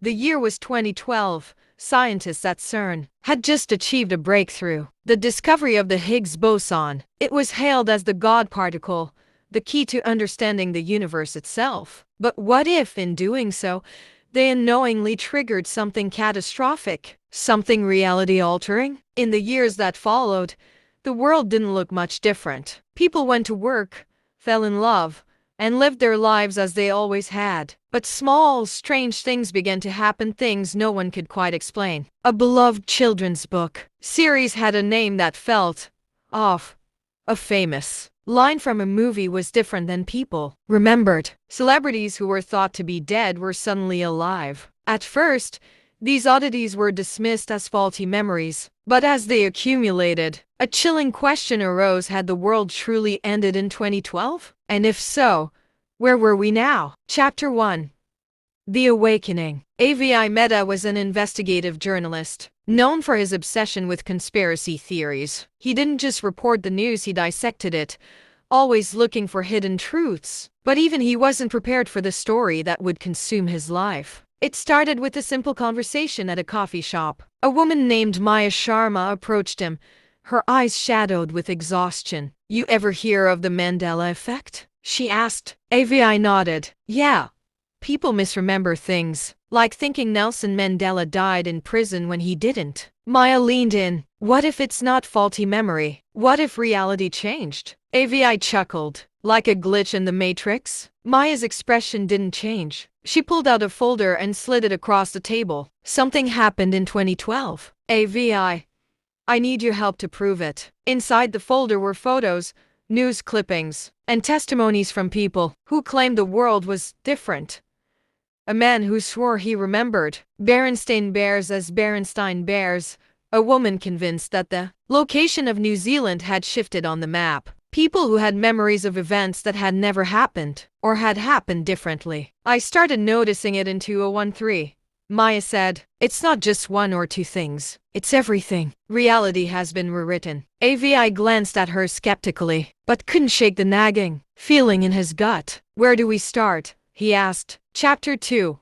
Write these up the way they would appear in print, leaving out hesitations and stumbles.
The year was 2012. Scientists at CERN had just achieved a breakthrough, the discovery of the Higgs boson. It was hailed as the God particle, the key to understanding the universe itself. But what if, in doing so, they unknowingly triggered something catastrophic, something reality-altering? In the years that followed, the world didn't look much different. People went to work, fell in love, and lived their lives as they always had. But small, strange things began to happen, things no one could quite explain. A beloved children's book series had a name that felt off. A famous line from a movie was different than people remembered. Celebrities who were thought to be dead were suddenly alive. At first, these oddities were dismissed as faulty memories, but as they accumulated, a chilling question arose: had the world truly ended in 2012? And if so, where were we now? Chapter 1. The Awakening. Avi Mehta was an investigative journalist, known for his obsession with conspiracy theories. He didn't just report the news, he dissected it, always looking for hidden truths. But even he wasn't prepared for the story that would consume his life. It started with a simple conversation at a coffee shop. A woman named Maya Sharma approached him, her eyes shadowed with exhaustion. "You ever hear of the Mandela Effect?" she asked. Avi nodded. "Yeah. People misremember things, like thinking Nelson Mandela died in prison when he didn't." Maya leaned in. "What if it's not faulty memory? What if reality changed?" Avi chuckled. "Like a glitch in the Matrix?" Maya's expression didn't change. She pulled out a folder and slid it across the table. "Something happened in 2012. Avi, I need your help to prove it." Inside the folder were photos, news clippings, and testimonies from people who claimed the world was different. A man who swore he remembered Berenstain Bears as Berenstain Bears, a woman convinced that the location of New Zealand had shifted on the map, people who had memories of events that had never happened, or had happened differently. "I started noticing it in 2013, Maya said. "It's not just one or two things, it's everything. Reality has been rewritten." Avi glanced at her skeptically, but couldn't shake the nagging feeling in his gut. "Where do we start?" he asked. Chapter 2.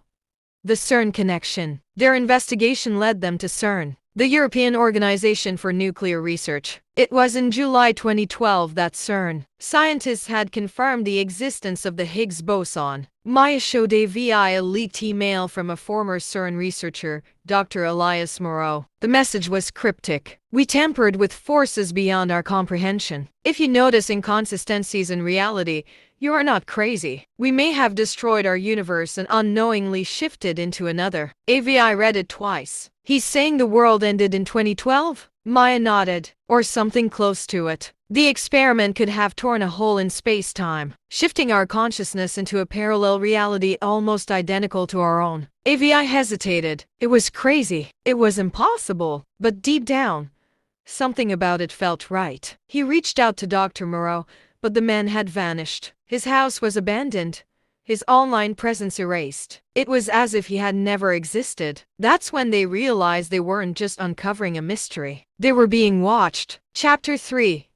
The CERN Connection. Their investigation led them to CERN, the European Organization for Nuclear Research. It was in July 2012 that CERN scientists had confirmed the existence of the Higgs boson. Maya showed Avi a leaked email from a former CERN researcher, Dr. Elias Moreau. The message was cryptic. "We tampered with forces beyond our comprehension. If you notice inconsistencies in reality, you are not crazy. We may have destroyed our universe and unknowingly shifted into another." Avi read it twice. "He's saying the world ended in 2012? Maya nodded. "Or something close to it. The experiment could have torn a hole in space-time, shifting our consciousness into a parallel reality almost identical to our own." Avi hesitated. It was crazy. It was impossible. But deep down, something about it felt right. He reached out to Dr. Moreau, but the man had vanished. His house was abandoned, his online presence erased. It was as if he had never existed. That's when they realized they weren't just uncovering a mystery. They were being watched. Chapter 3.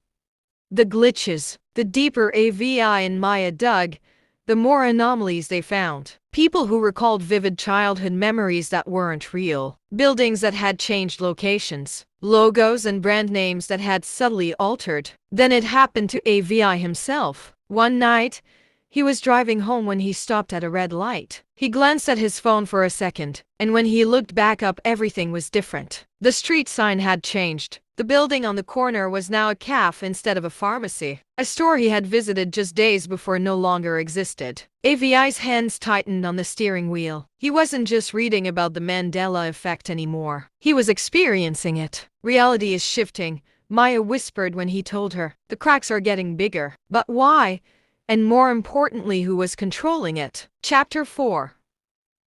The Glitches. The deeper Avi and Maya dug, the more anomalies they found. People who recalled vivid childhood memories that weren't real. Buildings that had changed locations. Logos and brand names that had subtly altered. Then it happened to Avi himself. One night, he was driving home when he stopped at a red light. He glanced at his phone for a second, and when he looked back up, everything was different. The street sign had changed. The building on the corner was now a cafe instead of a pharmacy. A store he had visited just days before no longer existed. Avi's hands tightened on the steering wheel. He wasn't just reading about the Mandela Effect anymore. He was experiencing it. "Reality is shifting," Maya whispered when he told her. "The cracks are getting bigger. But why? And more importantly, who was controlling it?" Chapter 4.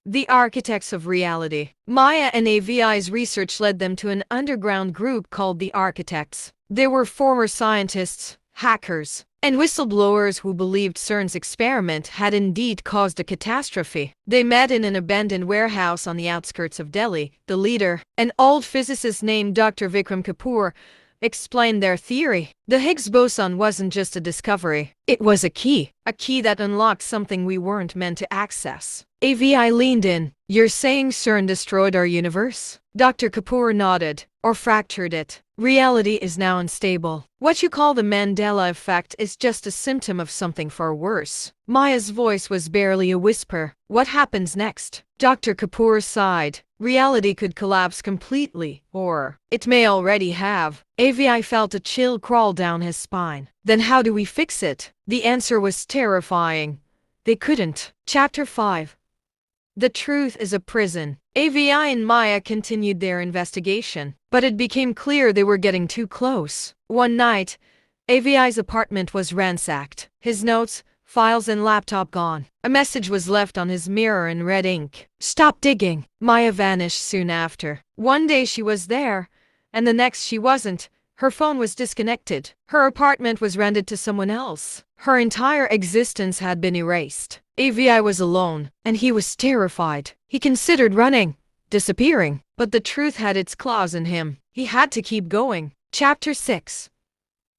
The Architects of Reality. Maya and Avi's research led them to an underground group called the Architects. They were former scientists, hackers, and whistleblowers who believed CERN's experiment had indeed caused a catastrophe. They met in an abandoned warehouse on the outskirts of Delhi. The leader, an old physicist named Dr. Vikram Kapoor, explained their theory. The Higgs boson wasn't just a discovery, it was a key that unlocked something we weren't meant to access. Avi leaned in. You're saying CERN destroyed our universe? Dr. Kapoor nodded. Or fractured it. Reality is now unstable. What you call the Mandela Effect is just a symptom of something far worse. Maya's voice was barely a whisper. What happens next? Dr. Kapoor sighed. Reality could collapse completely, or it may already have. Avi felt a chill crawl down his spine. Then how do we fix it? The answer was terrifying. They couldn't. Chapter 5. The truth is a prison. Avi and Maya continued their investigation, but it became clear they were getting too close. One night, Avi's apartment was ransacked. His notes, files and laptop gone. A message was left on his mirror in red ink. Stop digging. Maya vanished soon after. One day she was there, and the next she wasn't. Her phone was disconnected. Her apartment was rented to someone else. Her entire existence had been erased. Avi was alone, and he was terrified. He considered running, disappearing, but the truth had its claws in him. He had to keep going. Chapter 6.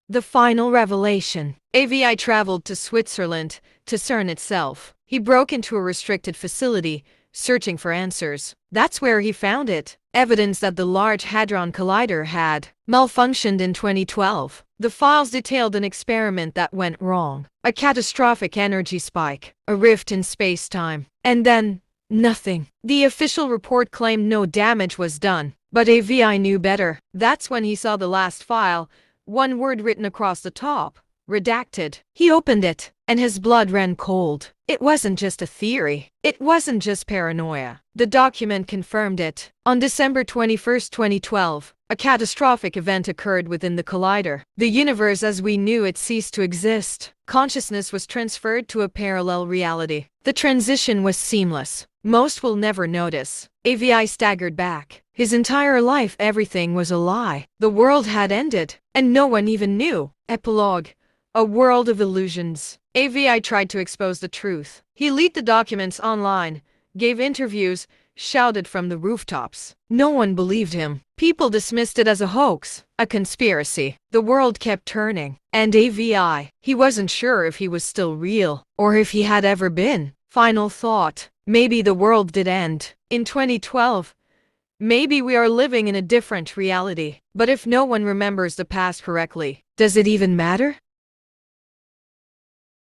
The final revelation. Avi traveled to Switzerland, to CERN itself. He broke into a restricted facility, searching for answers. That's where he found it. Evidence that the Large Hadron Collider had malfunctioned in 2012. The files detailed an experiment that went wrong. A catastrophic energy spike. A rift in space-time. And then, nothing. The official report claimed no damage was done. But Avi knew better. That's when he saw the last file, one word written across the top. Redacted. He opened it, and his blood ran cold. It wasn't just a theory. It wasn't just paranoia. The document confirmed it. On December 21, 2012, a catastrophic event occurred within the collider. The universe as we knew it ceased to exist. Consciousness was transferred to a parallel reality. The transition was seamless. Most will never notice. Avi staggered back. His entire life, everything was a lie. The world had ended, and no one even knew. Epilogue. A world of illusions. Avi tried to expose the truth. He leaked the documents online, gave interviews, shouted from the rooftops. No one believed him. People dismissed it as a hoax, a conspiracy. The world kept turning. And Avi, he wasn't sure if he was still real, or if he had ever been. Final thought. Maybe the world did end. In 2012, maybe we are living in a different reality. But if no one remembers the past correctly, does it even matter?